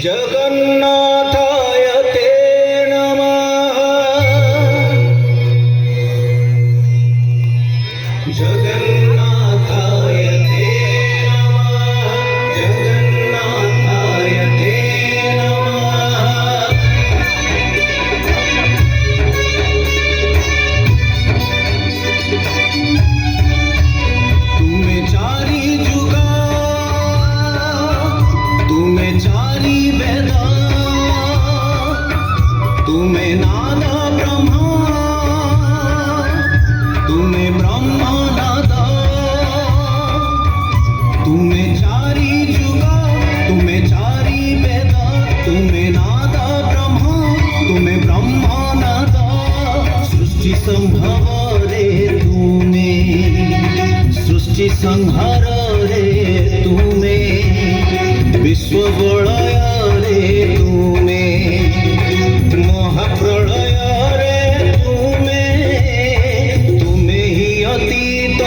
जगन्नाथाय ते नमः। जगन्नाथाय ते नमः। जगन्नाथाय ते नमः। तुम्हें चारी जुगा, तुम्हें चारी वेदा, तुम्हें नादा ब्रह्मा, तुम्हें ब्रह्मा नादा। तुम्हें चारी जुगा, तुम्हें चारी वेदा, तुम्हें नादा ब्रह्मा, तुम्हें ब्रह्मा नादा। सृष्टि संभव रे तुम्हें, सृष्टि संहार रे तुम्हें, विश्व बलय रे तुम्हें, महाप्रलय रे तुम्हें। तुम्हें ही अतीत,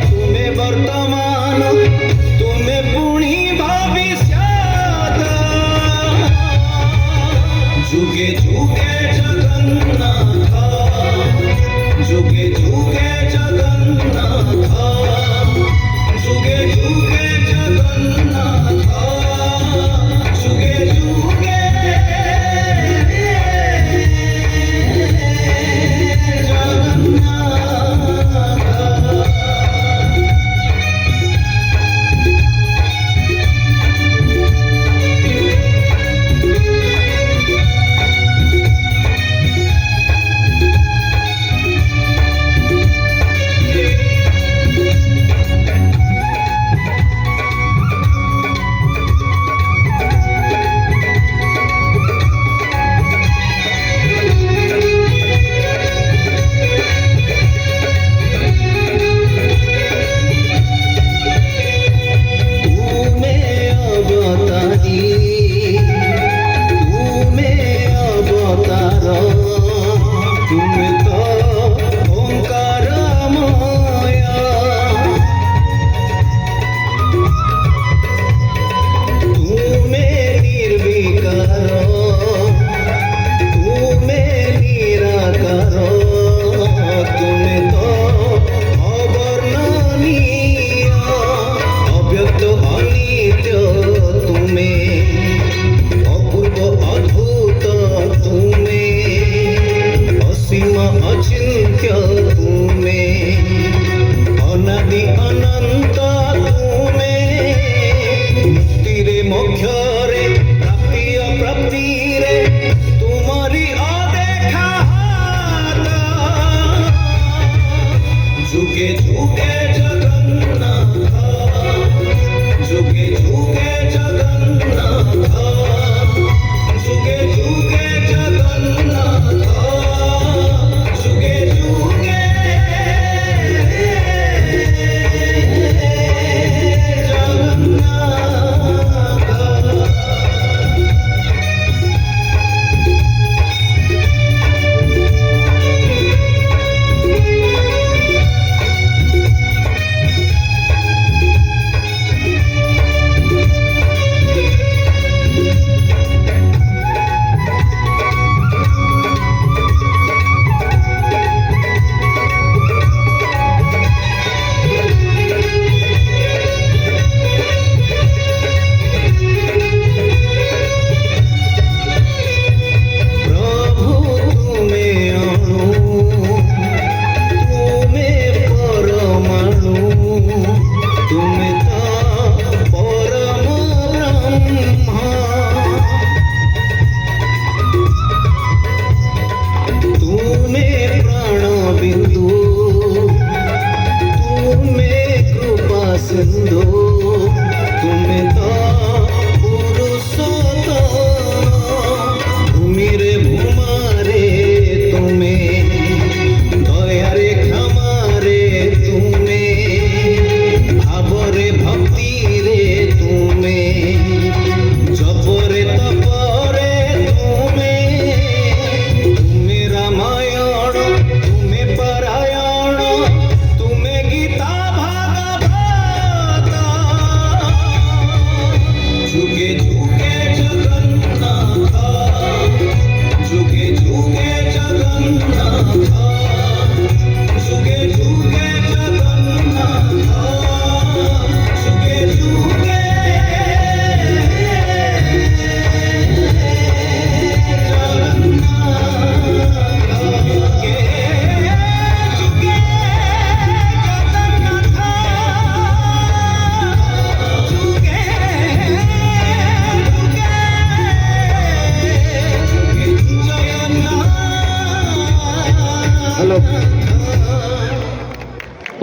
तुम्हें वर्तमान, तुम्हें पुणी भविष्यत। जुगे जुगे जगन्नाथ, जुगे जुगे जगन्नाथ, जुगे जुगे जगन्नाथ, जुगे जुगे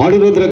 ಮಾಡಿರೋದ್ರ